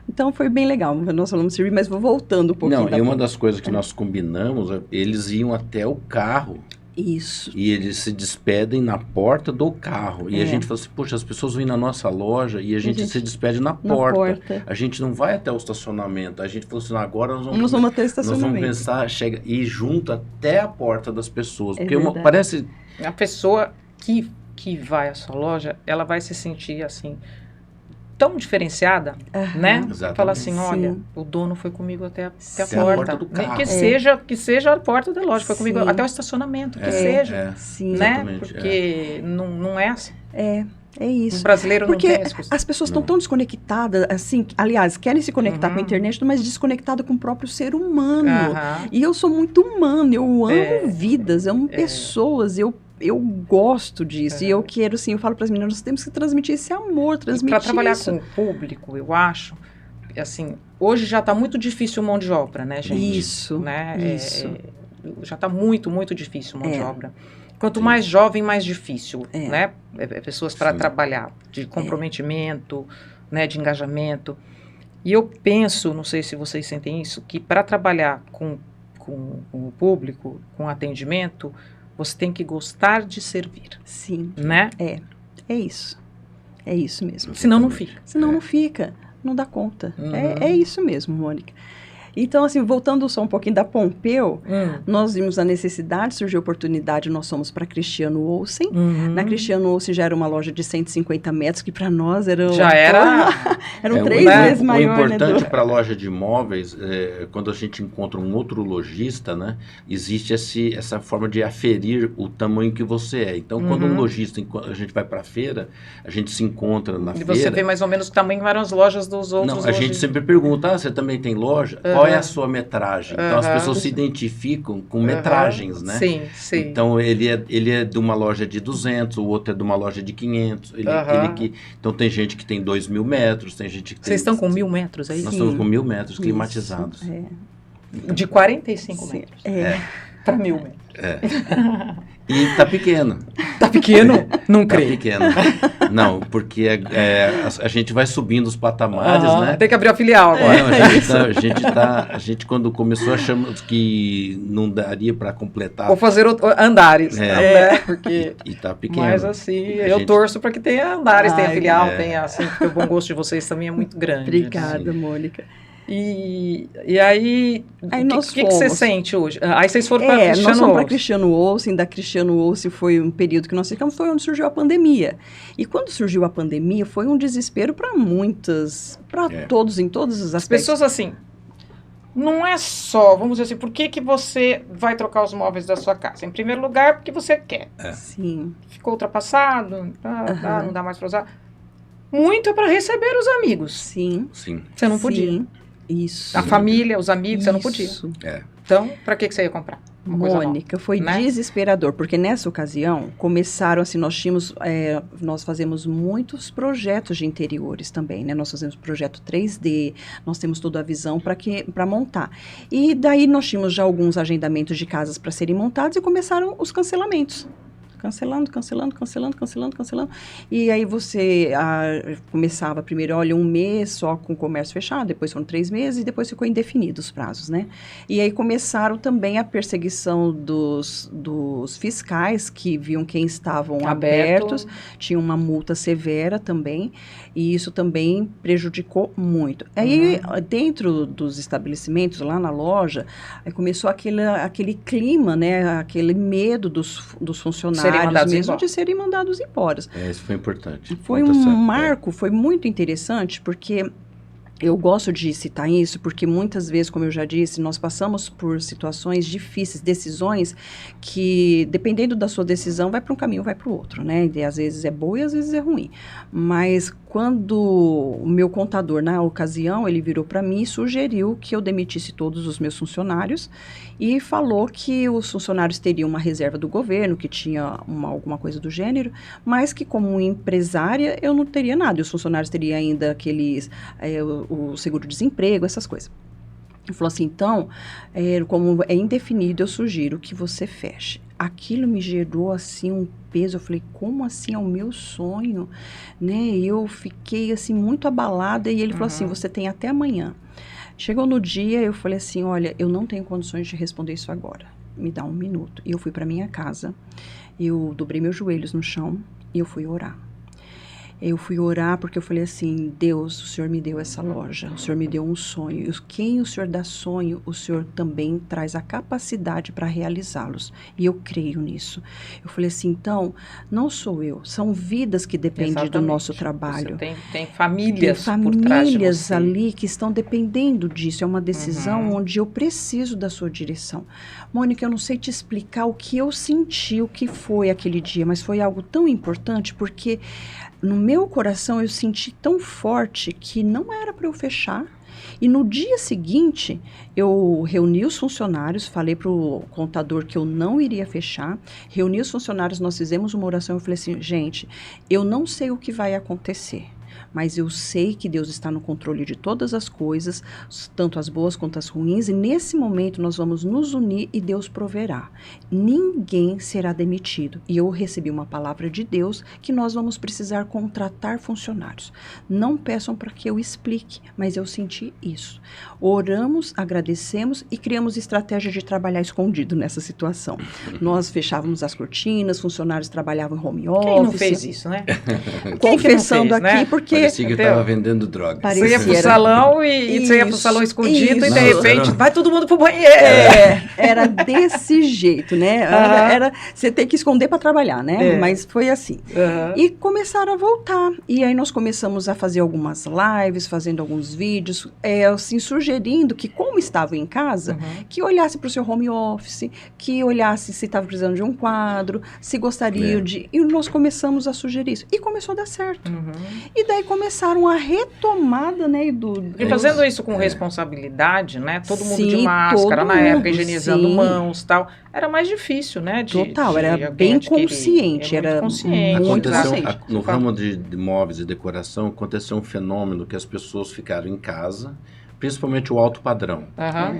Então, foi bem legal. Nós falamos servir, mas vou voltando um pouquinho. Não, e uma das coisas que nós combinamos, eles iam até o carro. Isso. E eles se despedem na porta do carro. E a gente fala assim, poxa, as pessoas vêm na nossa loja e a gente se despede na porta. A gente não vai até o estacionamento. A gente falou assim, agora nós vamos até o estacionamento. Nós vamos pensar, chega e ir junto até a porta das pessoas. Porque verdade. parece... A pessoa que vai à sua loja, ela vai se sentir assim... tão diferenciada, né? Exatamente. Fala assim, olha, Sim. o dono foi comigo até a Até a porta. porta do carro. Que seja a porta da loja, foi comigo Sim. até o estacionamento, que seja, Sim. né? Exatamente, Porque não é assim. É isso. O brasileiro Porque não tem esse costume. as pessoas estão tão desconectadas, assim, aliás, querem se conectar com a internet, mas desconectada com o próprio ser humano. Aham. E eu sou muito humano, eu amo vidas, amo pessoas, eu gosto disso. E eu quero, assim, eu falo para as meninas, nós temos que transmitir esse amor, transmitir Para trabalhar isso. com o público, eu acho, assim, hoje já está muito difícil mão de obra, né, gente? Isso, né? isso. Já está muito, muito difícil mão de obra. Quanto mais jovem, mais difícil, né? Pessoas para trabalhar, de comprometimento, né, de engajamento. E eu penso, não sei se vocês sentem isso, que para trabalhar com o público, com atendimento, você tem que gostar de servir. Sim. Né? É isso. É isso mesmo. Senão não fica. Senão não fica, não dá conta. É isso mesmo, Mônica. Então, assim, voltando só um pouquinho da Pompeu, nós vimos a necessidade, surgiu a oportunidade, nós fomos para Cristiano Olsen. Na Cristiano Olsen já era uma loja de 150 metros, que para nós era... Já era... eram 3 vezes maior, o importante para a loja de imóveis, quando a gente encontra um outro lojista, né, existe essa forma de aferir o tamanho que você é. Então, quando um lojista, a gente vai para a feira, a gente se encontra na feira... E você vê mais ou menos o tamanho que eram as lojas dos outros. Não, a gente sempre pergunta, você também tem loja? Qual é a sua metragem? Então, as pessoas se identificam com metragens, né? Sim, sim. Então, ele é de uma loja de 200, o outro é de uma loja de 500. Então, tem gente que tem 2.000 metros, tem gente que tem... Vocês estão com 1.000 metros aí? Nós estamos com 1.000 metros climatizados. De 45 metros. Para 1.000 metros. E tá pequeno. Tá pequeno? Não creio. Tá pequeno. Não, porque a gente vai subindo os patamares, né? Tem que abrir a filial agora. A gente quando começou achamos que não daria para completar. Vou fazer andares, porque... E tá pequeno. Mas assim, eu torço para que tenha andares, tenha filial, tenha assim, porque o bom gosto de vocês também é muito grande. Obrigada, Mônica. E aí, o que você sente hoje? Aí vocês foram para Cristiano Olsen. Nós fomos para Cristiano Olsen. Da Cristiano Olsen foi um período que nós ficamos, foi onde surgiu a pandemia. E quando surgiu a pandemia, foi um desespero para todos, em todos os aspectos. As pessoas assim, não é só, vamos dizer assim, por que você vai trocar os móveis da sua casa? Em primeiro lugar, porque você quer. Sim. Ficou ultrapassado, não dá mais para usar. Muito é para receber os amigos. Sim. Você não podia. Sim. Isso. A família, os amigos, você não podia. Então, para que você ia comprar? Mônica, foi desesperador, porque nessa ocasião começaram assim, nós fazemos muitos projetos de interiores também, né? Nós fazemos projeto 3D, nós temos toda a visão para montar. E daí nós tínhamos já alguns agendamentos de casas para serem montadas e começaram os cancelamentos. Cancelando. E aí você começava primeiro, olha, 1 mês só com o comércio fechado, depois foram 3 meses e depois ficou indefinido os prazos, né? E aí começaram também a perseguição dos fiscais que viam quem estavam abertos, tinha uma multa severa também, e isso também prejudicou muito. Aí, dentro dos estabelecimentos, lá na loja, começou aquele clima, né? Aquele medo dos funcionários mesmo de serem mandados embora. Isso foi importante. Foi um marco, foi muito interessante, porque eu gosto de citar isso, porque muitas vezes, como eu já disse, nós passamos por situações difíceis, decisões que, dependendo da sua decisão, vai para um caminho, vai para o outro, né? E às vezes é boa e às vezes é ruim. Mas quando o meu contador, na ocasião, ele virou para mim e sugeriu que eu demitisse todos os meus funcionários e falou que os funcionários teriam uma reserva do governo, que tinha alguma coisa do gênero, mas que como empresária eu não teria nada. E os funcionários teriam ainda aqueles, o seguro-desemprego, essas coisas. Ele falou assim, então, como é indefinido, eu sugiro que você feche. Aquilo me gerou, assim, um peso. Eu falei, como assim? É o meu sonho, né? Eu fiquei, assim, muito abalada. E ele falou assim, você tem até amanhã. Chegou no dia, eu falei assim, olha, eu não tenho condições de responder isso agora. Me dá 1 minuto. E eu fui para minha casa, eu dobrei meus joelhos no chão e eu fui orar. Eu fui orar porque eu falei assim, Deus, o Senhor me deu essa loja, o Senhor me deu um sonho. Quem o Senhor dá sonho, o Senhor também traz a capacidade para realizá-los. E eu creio nisso. Eu falei assim, então, não sou eu, são vidas que dependem do nosso trabalho. Você tem famílias por trás de você. Ali que estão dependendo disso. É uma decisão onde eu preciso da sua direção. Mônica, eu não sei te explicar o que eu senti, o que foi aquele dia, mas foi algo tão importante porque no meu coração eu senti tão forte que não era para eu fechar. E no dia seguinte, eu reuni os funcionários, falei para o contador que eu não iria fechar, reuni os funcionários, nós fizemos uma oração, eu falei assim, gente, eu não sei o que vai acontecer, mas eu sei que Deus está no controle de todas as coisas, tanto as boas quanto as ruins, e nesse momento nós vamos nos unir e Deus proverá. Ninguém será demitido. E eu recebi uma palavra de Deus que nós vamos precisar contratar funcionários. Não peçam para que eu explique, mas eu senti isso. Oramos, agradecemos e criamos estratégia de trabalhar escondido nessa situação. Nós fechávamos as cortinas, funcionários trabalhavam em home office. Quem não fez isso, né? Confessando aqui, porque porque... Parecia que eu estava vendendo drogas. Você ia pro salão e você ia pro salão escondido e de repente vai todo mundo pro banheiro. Era desse jeito, né? Você tem que esconder para trabalhar, né? Mas foi assim. E começaram a voltar. E aí nós começamos a fazer algumas lives, fazendo alguns vídeos, assim, sugerindo que, como estavam em casa, que olhasse para o seu home office, que olhasse se estava precisando de um quadro, se gostariam de... E nós começamos a sugerir isso. E começou a dar certo. E daí começaram a retomada, né? E fazendo isso com responsabilidade, né? Todo mundo de máscara na época, higienizando mãos e tal. Era mais difícil, né? Era bem consciente. Era muito consciente. No ramo de móveis e decoração, aconteceu um fenômeno que as pessoas ficaram em casa, principalmente o alto padrão.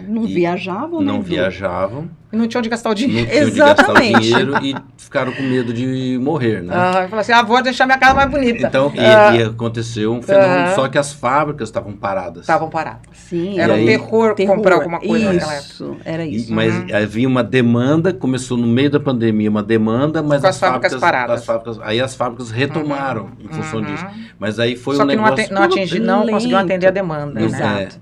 Não viajavam, né? Não viajavam. E não tinham onde gastar o dinheiro. Não tinham onde gastar o dinheiro e ficaram com medo de morrer, né? Falaram assim, vou deixar minha casa mais bonita. Então, e aconteceu um fenômeno, só que as fábricas estavam paradas. Estavam paradas. Sim. Era um terror comprar alguma coisa naquela época. Isso, era isso. Mas havia uma demanda, começou no meio da pandemia uma demanda, mas com as fábricas paradas. Aí as fábricas retomaram em função disso. Mas aí foi só um que negócio... não conseguiu atender a demanda, Exato.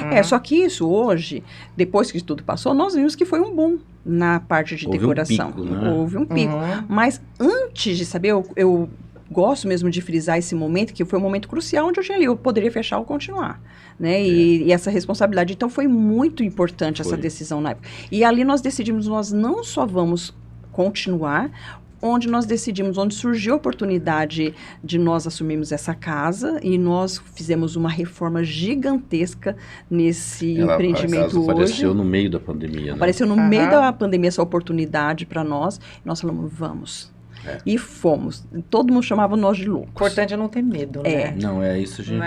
né? Só que isso hoje, depois que tudo passou, nós vimos que foi um boom na parte de decoração. Um pico, né? Houve um pico. Mas antes de saber, eu gosto mesmo de frisar esse momento, que foi um momento crucial onde eu poderia fechar ou continuar, né? E essa responsabilidade. Então, foi muito importante essa decisão na época. E ali nós decidimos, nós não só vamos continuar, onde nós decidimos, onde surgiu a oportunidade de nós assumirmos essa casa e nós fizemos uma reforma gigantesca nesse empreendimento hoje. Apareceu no meio da pandemia, né? Apareceu no meio da pandemia essa oportunidade para nós. Nós falamos, vamos. E fomos. Todo mundo chamava nós de loucos. O importante é não ter medo, né? Não, isso, gente...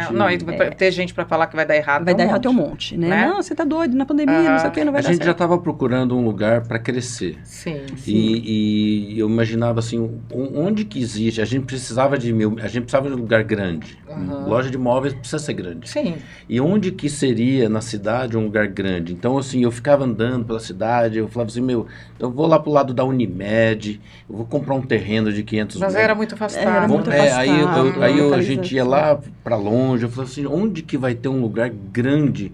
Ter gente para falar que vai dar errado. Vai dar errado tem um monte, né? Não, você tá doido, na pandemia, não sei o que, não vai dar certo. A gente já estava procurando um lugar para crescer. Sim. E eu imaginava assim, onde que existe? A gente precisava de um lugar grande. Loja de móveis precisa ser grande. Sim. E onde que seria na cidade um lugar grande? Então, assim, eu ficava andando pela cidade, eu falava assim, eu vou lá pro lado da Unimed, eu vou comprar um terreno de 500 Mas metros. era muito afastado. Aí a gente ia lá para longe, eu falava assim, onde que vai ter um lugar grande?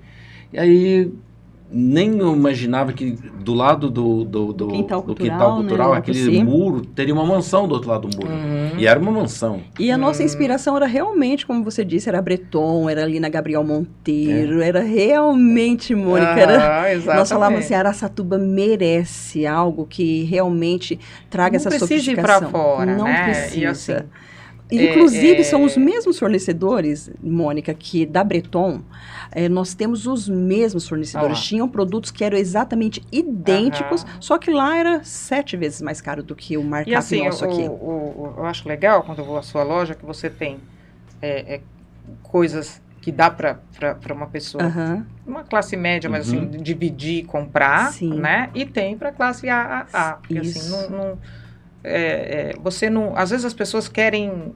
E aí nem eu imaginava que do lado do quintal cultural, né, aquele muro, teria uma mansão do outro lado do muro. E era uma mansão. E a nossa inspiração era realmente, como você disse, era Breton, era ali na Gabriel Monteiro, era realmente, Mônica, nós falávamos assim, Araçatuba merece algo que realmente traga essa sofisticação. Não precisa ir para fora, não né? precisa. E assim, inclusive, são os mesmos fornecedores, Mônica, que da Breton, nós temos os mesmos fornecedores. Tinham produtos que eram exatamente idênticos, só que lá era 7 vezes mais caro do que o markup nosso aqui. Eu acho legal, quando eu vou à sua loja, que você tem coisas que dá para uma pessoa, uma classe média, mas assim, dividir e comprar, né? E tem para classe AA. Porque assim, você não... Às vezes as pessoas querem...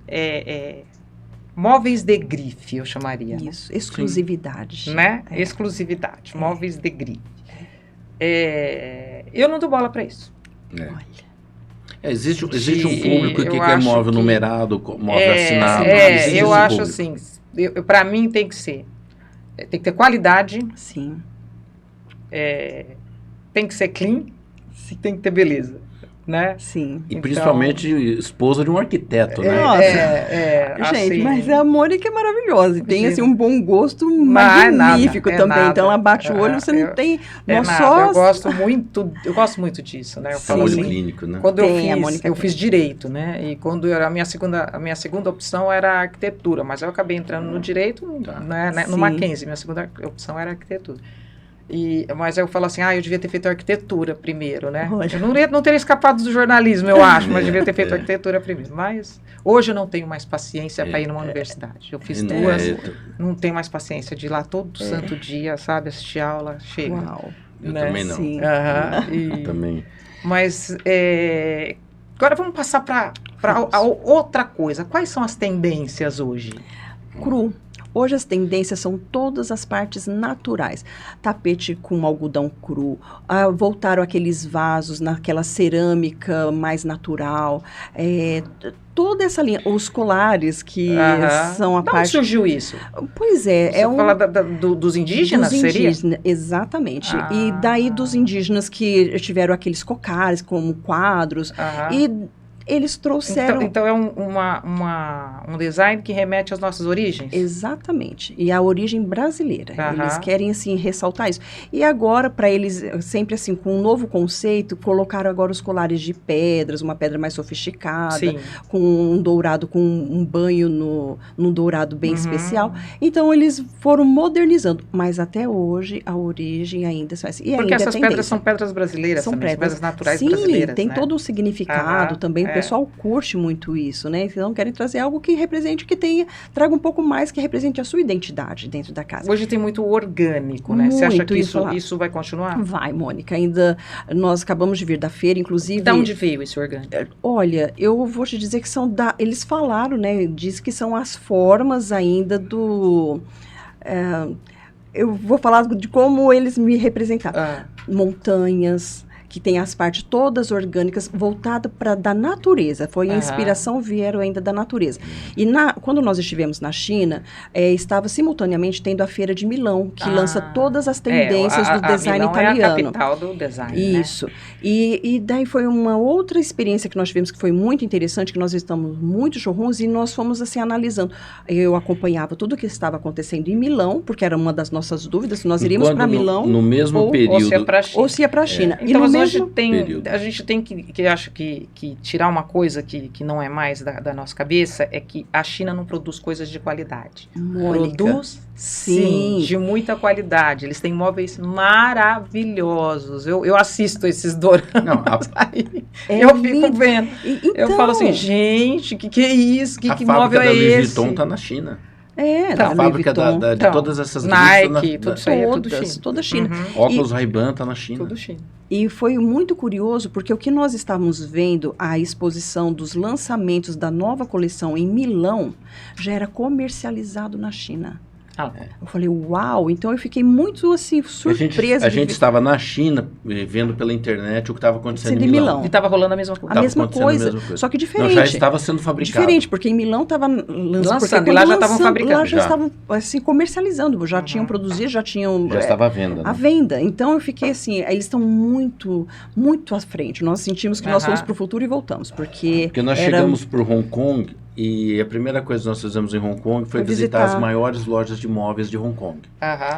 móveis de grife, eu chamaria. Isso, exclusividade. Né? Exclusividade, móveis de grife. Eu não dou bola para isso. Olha. Existe um público que quer móvel numerado, móvel assinado. Eu acho assim, para mim tem que ter qualidade. Sim. Tem que ser clean, tem que ter beleza. Né? Sim. E principalmente esposa de um arquiteto, né? Nossa. Gente, assim, mas a Mônica é maravilhosa. E tem assim um bom gosto magnífico também. Então ela bate o olho, você não tem. Eu gosto muito disso, né? Eu falo olho clínico, né? Quando eu fiz direito, né? E quando a minha segunda opção era arquitetura, mas eu acabei entrando no direito, né? No Mackenzie, minha segunda opção era arquitetura. Mas eu falo assim, eu devia ter feito arquitetura primeiro, né? Eu não teria escapado do jornalismo, eu acho, mas devia ter feito arquitetura primeiro. Mas hoje eu não tenho mais paciência para ir numa universidade. Eu fiz 2, não tenho mais paciência de ir lá todo santo dia, sabe? Assistir aula, chega. Uau. Eu também não. Sim. Eu também. Mas agora vamos passar para outra coisa. Quais são as tendências hoje? Cru. Hoje as tendências são todas as partes naturais. Tapete com algodão cru, voltaram aqueles vasos naquela cerâmica mais natural, toda essa linha, os colares que são a Da parte... onde surgiu isso? Pois é. Você fala dos indígenas, seria? Exatamente. E daí dos indígenas que tiveram aqueles cocares como quadros, e eles trouxeram... Então é um design que remete às nossas origens? Exatamente. E a origem brasileira. Eles querem, assim, ressaltar isso. E agora, para eles, sempre assim, com um novo conceito, colocaram agora os colares de pedras, uma pedra mais sofisticada, Sim. com um dourado, com um banho num dourado bem especial. Então, eles foram modernizando. Mas até hoje, a origem ainda é essa. E porque ainda essas pedras são pedras brasileiras também, são pedras naturais brasileiras. Sim, tem todo um significado também. O pessoal curte muito isso, né? Então, querem trazer algo que represente, traga um pouco mais, que represente a sua identidade dentro da casa. Hoje tem muito orgânico, né? Você acha que isso vai continuar? Vai, Mônica. Ainda, nós acabamos de vir da feira, inclusive... De onde veio esse orgânico? Olha, eu vou te dizer que eles falaram, né? Diz que são as formas ainda do... eu vou falar de como eles me representaram. Montanhas... que tem as partes todas orgânicas, voltadas para da natureza. Foi a inspiração, vieram ainda da natureza. E quando nós estivemos na China, estava simultaneamente tendo a Feira de Milão, que lança todas as tendências do design italiano. É a capital do design, Isso. Né? E daí foi uma outra experiência que nós tivemos, que foi muito interessante, que nós visitamos muitos showrooms e nós fomos assim analisando. Eu acompanhava tudo o que estava acontecendo em Milão, porque era uma das nossas dúvidas, se nós iríamos para Milão no mesmo período, ou se ia para a China. Então, hoje a gente tem que acho que tirar uma coisa que não é mais da nossa cabeça, é que a China não produz coisas de qualidade. Mônica, produz, sim, de muita qualidade. Eles têm móveis maravilhosos. Eu assisto esses doramas aí. Eu fico vendo. Então, eu falo assim, gente, que é isso? Que móvel é esse? A fábrica da Louis Vuitton está na China. A fábrica de todas essas Nike, tudo isso aí é tudo China. Toda China. Óculos Ray-Ban está na China. Tudo China. E foi muito curioso, porque o que nós estávamos vendo, a exposição dos lançamentos da nova coleção em Milão, já era comercializado na China. Eu falei, uau! Então eu fiquei muito, assim, surpresa. A gente estava na China, vendo pela internet o que estava acontecendo em Milão. E estava rolando a mesma coisa. A mesma coisa, só que diferente. Não, já estava sendo fabricado. Diferente, porque em Milão estava lançando, e lá já estavam fabricando. Lá já estavam, assim, comercializando, já tinham produzido, já estava à venda. À venda. Então eu fiquei assim, eles estão muito, muito à frente. Nós sentimos que nós fomos para o futuro e voltamos, porque nós chegamos para o Hong Kong. E a primeira coisa que nós fizemos em Hong Kong foi visitar as maiores lojas de móveis de Hong Kong.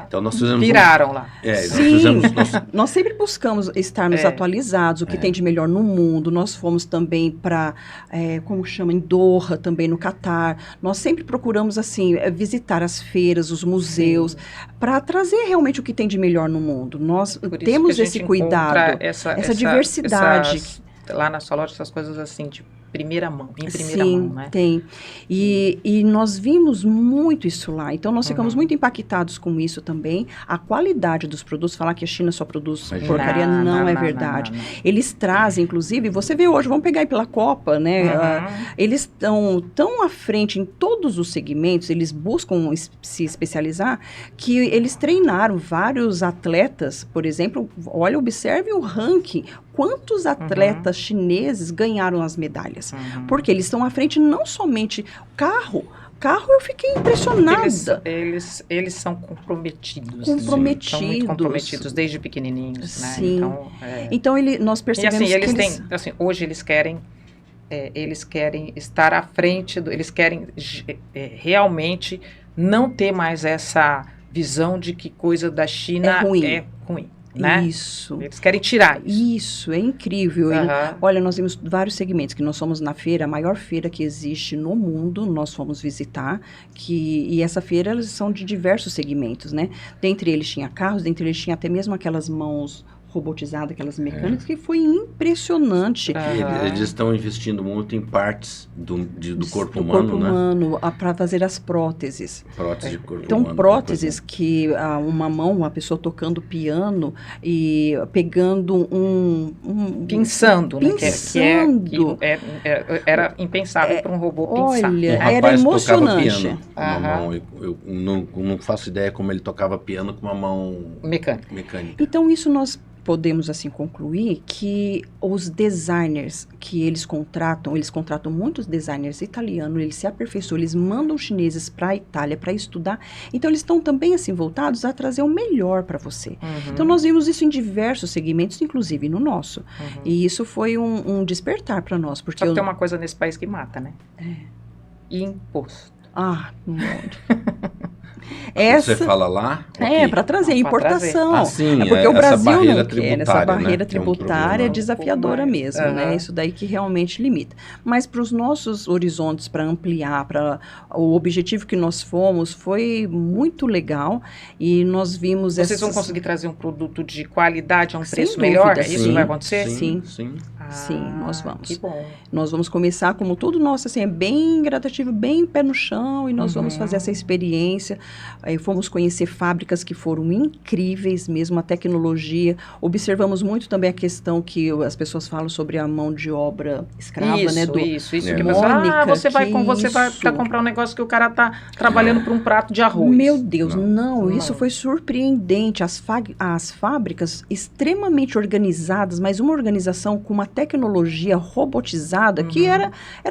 Então nós fizemos Piraram lá. Sim, nós sempre buscamos estarmos atualizados, o que tem de melhor no mundo. Nós fomos também para, como chama, em Doha, também no Catar. Nós sempre procuramos, assim, visitar as feiras, os museus, para trazer realmente o que tem de melhor no mundo. Nós temos esse cuidado, essa diversidade. Lá na sua loja, essas coisas assim, de primeira mão, em primeira mão, né? Tem. E nós vimos muito isso lá. Então, nós ficamos muito impactados com isso também. A qualidade dos produtos, falar que a China só produz porcaria, não é verdade. Não. Eles trazem, inclusive, você vê hoje, vamos pegar aí pela Copa, né? Eles estão tão à frente em todos os segmentos, eles buscam se especializar, que eles treinaram vários atletas, por exemplo, olha, observe o ranking, quantos atletas chineses ganharam as medalhas. Porque eles estão à frente não somente carro eu fiquei impressionada. Eles são comprometidos. São muito comprometidos desde pequenininhos, Sim. né? Então, nós percebemos e assim, hoje eles querem estar à frente, eles querem realmente não ter mais essa visão de que coisa da China é ruim. Né? Isso. Eles querem tirar isso. Isso, é incrível. Olha, nós temos vários segmentos, que nós fomos na feira, a maior feira que existe no mundo, nós fomos visitar, e essa feira, elas são de diversos segmentos, né? Dentre eles tinha carros, dentre eles tinha até mesmo aquelas mãos robotizadas, aquelas mecânicas, que foi impressionante. Eles estão investindo muito em partes do corpo Do humano, corpo né? humano, para fazer as próteses. Prótese de corpo Então, humano. próteses que uma mão, uma pessoa tocando piano e pegando Pinçando, né? Pinçando. Era impensável para um robô pensar. Olha, Um rapaz era tocava emocionante. piano com uma mão. Eu não faço ideia como ele tocava piano com uma mão mecânica. Então, isso nós podemos, assim, concluir que os designers que eles contratam muitos designers italianos, eles se aperfeiçoam, eles mandam chineses para a Itália para estudar. Então, eles estão também, assim, voltados a trazer o melhor para você. Então, nós vimos isso em diversos segmentos, inclusive no nosso. E isso foi um despertar para nós. Porque Só que tem uma coisa nesse país que mata, né? Imposto. Muito. Você fala lá? Para trazer importação. Ah, sim, porque o Brasil barreira não quer, essa barreira né? tributária é desafiadora mesmo, né? Uhum. Isso daí que realmente limita. Mas para os nossos horizontes, para ampliar, para o objetivo que nós fomos, foi muito legal e nós vimos Vocês vão conseguir trazer um produto de qualidade a um Sem preço melhor? dúvida, Isso sim. vai acontecer? Sim. Sim. Sim, nós vamos. Que bom. Nós vamos começar, como tudo nosso, assim, é bem gradativo, bem pé no chão, e nós vamos fazer essa experiência. Aí fomos conhecer fábricas que foram incríveis mesmo, a tecnologia. Observamos muito também a questão que as pessoas falam sobre a mão de obra escrava, Isso, né? Isso. É. Que você Mônica, você vai isso? comprar um negócio que o cara tá trabalhando para um prato de arroz. Meu Deus, não, Não. isso foi surpreendente. As fábricas extremamente organizadas, mas uma organização com uma tecnologia robotizada que era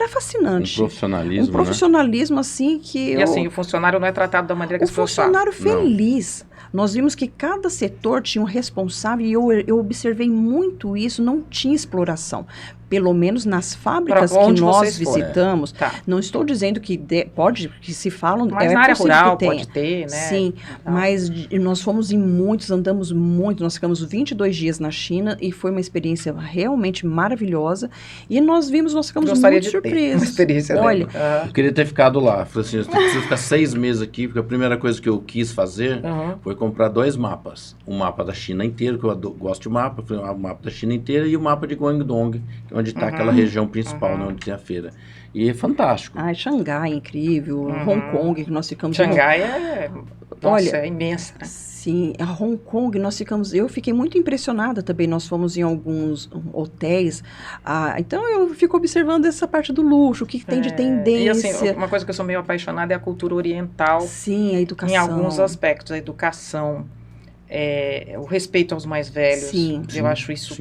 fascinante. Um profissionalismo, Um profissionalismo assim que E assim, o funcionário não é tratado da maneira que o as pessoas falam. funcionário feliz. Nós vimos que cada setor tinha um responsável e eu observei muito isso, não tinha exploração. Pelo menos nas fábricas Pra onde que nós vocês foram. visitamos, Tá. não estou dizendo que que se falam, Mas na área possível rural que tenha. pode ter, né? Sim, Então, mas nós fomos em muitos, andamos muito, nós ficamos 22 dias na China e foi uma experiência realmente maravilhosa e nós ficamos gostaria muito de ter uma surpresos. experiência Olha, dela. Eu queria ter ficado lá. Falei assim, eu preciso ficar 6 meses aqui, porque a primeira coisa que eu quis fazer foi comprar 2 mapas. Um mapa da China inteira, que eu gosto de mapa, foi o mapa da China inteira, e o mapa de Guangdong, que é onde está aquela região principal, né, onde tem a feira. E é fantástico. Xangai, incrível, Hong Kong, que nós ficamos... Xangai é imensa, né? Sim, a Hong Kong, eu fiquei muito impressionada também, nós fomos em alguns hotéis, então eu fico observando essa parte do luxo, o que tem de tendência. E assim, uma coisa que eu sou meio apaixonada é a cultura oriental. Sim, a educação. Em alguns aspectos, a educação, o respeito aos mais velhos. Sim. Eu acho isso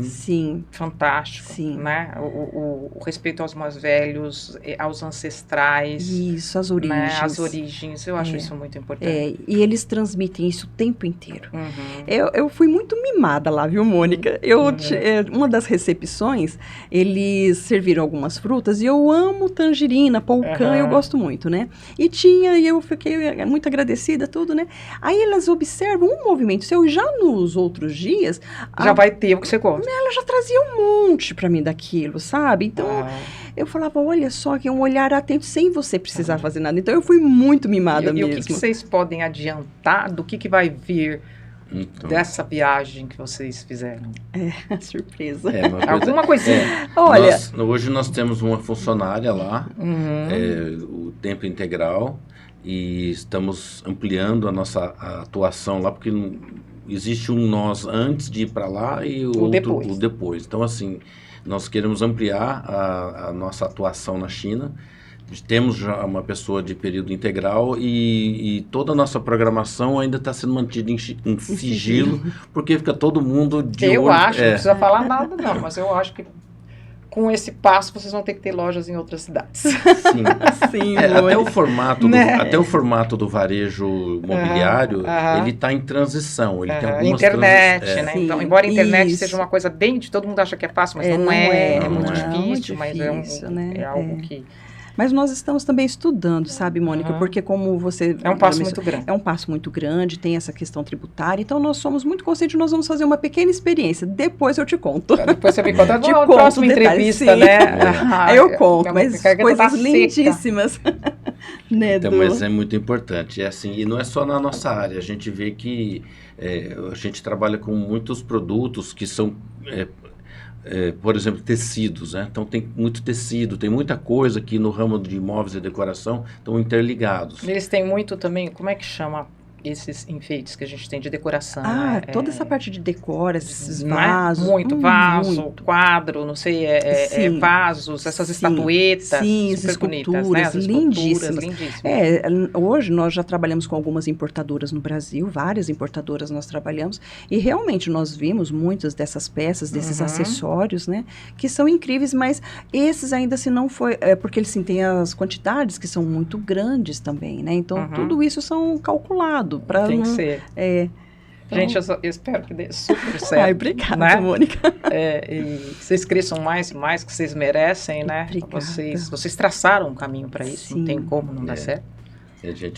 fantástico. Sim. Né? O respeito aos mais velhos, aos ancestrais. Isso, as origens. Né? As origens, eu acho isso muito importante. E eles transmitem isso o tempo inteiro. Eu fui muito mimada lá, viu, Mônica? Uma das recepções, eles serviram algumas frutas e eu amo tangerina, polcã, eu gosto muito, né? E eu fiquei muito agradecida, tudo, né? Aí elas observam um movimento seu, já nos outros dias... Já vai ter o que você gosta. Ela já trazia um monte pra mim daquilo, sabe? Então, eu falava, olha só, que é um olhar atento sem você precisar fazer nada. Então, eu fui muito mimada mesmo. E o que vocês podem adiantar do que vai vir dessa viagem que vocês fizeram? Surpresa. Alguma coisinha. Olha... Hoje nós temos uma funcionária lá, o tempo integral, e estamos ampliando a nossa atuação lá, porque existe um nós antes de ir para lá e o outro o depois. Então, assim, nós queremos ampliar a nossa atuação na China. Temos já uma pessoa de período integral e toda a nossa programação ainda está sendo mantida em sigilo, porque fica todo mundo de olho. Eu acho, não precisa falar nada não, mas eu acho que com esse passo vocês vão ter que ter lojas em outras cidades. Sim, até o formato do varejo imobiliário, ele está em transição. Ele tem algumas internet, né? Sim, então, embora a internet seja uma coisa bem... Todo mundo acha que é fácil, mas não é. É muito difícil, mas é algo que... Mas nós estamos também estudando, sabe, Mônica? Porque como você... É um passo muito grande. É um passo muito grande, tem essa questão tributária, então nós somos muito conscientes, nós vamos fazer uma pequena experiência. Depois eu te conto. Depois você me conta. Te Na conto próxima detalhes, entrevista, sim. né? Eu conto, mas coisas tá lindíssimas. Né, Então, mas é muito importante. É assim, e não é só na nossa área. A gente vê que a gente trabalha com muitos produtos que são, por exemplo, tecidos, né? Então tem muito tecido, tem muita coisa que no ramo de imóveis e decoração estão interligados. Eles têm muito também, como é que chama esses enfeites que a gente tem de decoração? Ah, toda essa parte de decora, esses não vasos. É? Muito vaso, muito. quadro, não sei, vasos, essas estatuetas. Sim, super esculturas, bonitas, né? As lindíssimas. lindíssimas. Hoje nós já trabalhamos com algumas importadoras no Brasil, várias importadoras nós trabalhamos, e realmente nós vimos muitas dessas peças, desses acessórios, né, que são incríveis, mas esses ainda se não foi, porque eles sim, têm as quantidades que são muito grandes também, né, então tudo isso são calculados. Tem que ser. Gente, eu espero que dê super certo. Ai, obrigada, né? Mônica. E vocês cresçam mais e mais, que vocês merecem, né? Vocês traçaram um caminho para isso, não tem como não dar certo.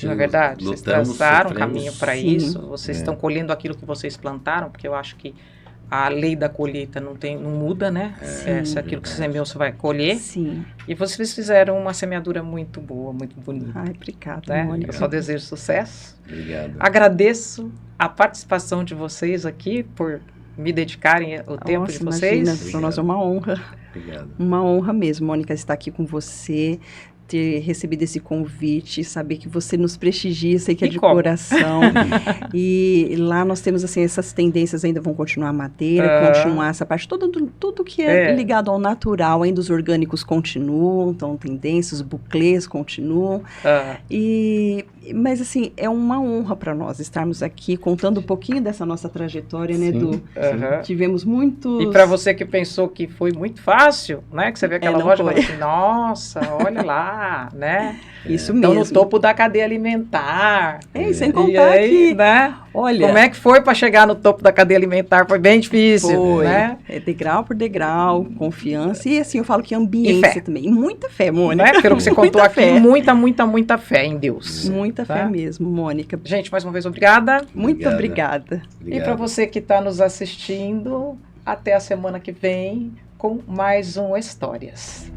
Na verdade, vocês traçaram um caminho para isso, vocês estão colhendo aquilo que vocês plantaram, porque eu acho que a lei da colheita não muda, né? Se aquilo que você semeou, você vai colher. Sim. E vocês fizeram uma semeadura muito boa, muito bonita. Ai, obrigada, né? Mônica. Eu só desejo sucesso. Obrigado. Agradeço a participação de vocês aqui, por me dedicarem o tempo de vocês. Imagina, para nós é uma honra. Obrigado. Uma honra mesmo, Mônica, estar aqui com você, ter recebido esse convite, saber que você nos prestigia, sei que é de coração. E lá nós temos, assim, essas tendências ainda vão continuar a madeira, continuar essa parte, tudo que é ligado ao natural, ainda os orgânicos continuam, então tendências, os buclês continuam. Mas, assim, é uma honra para nós estarmos aqui contando um pouquinho dessa nossa trajetória, né, Edu? Tivemos muitos... E para você que pensou que foi muito fácil, né, que você vê aquela loja e fala assim, nossa, olha lá, né? Isso então, mesmo. no topo da cadeia alimentar. Sem contar que... né? Olha, como é que foi para chegar no topo da cadeia alimentar? Foi bem difícil, né? Degrau por degrau, confiança e assim eu falo que ambiência também. E muita fé, Mônica. Né? Pelo que você contou aqui, muita fé em Deus. Muita fé mesmo, Mônica. Gente, mais uma vez, obrigada. Muito obrigada. E para você que está nos assistindo, até a semana que vem com mais um Histórias.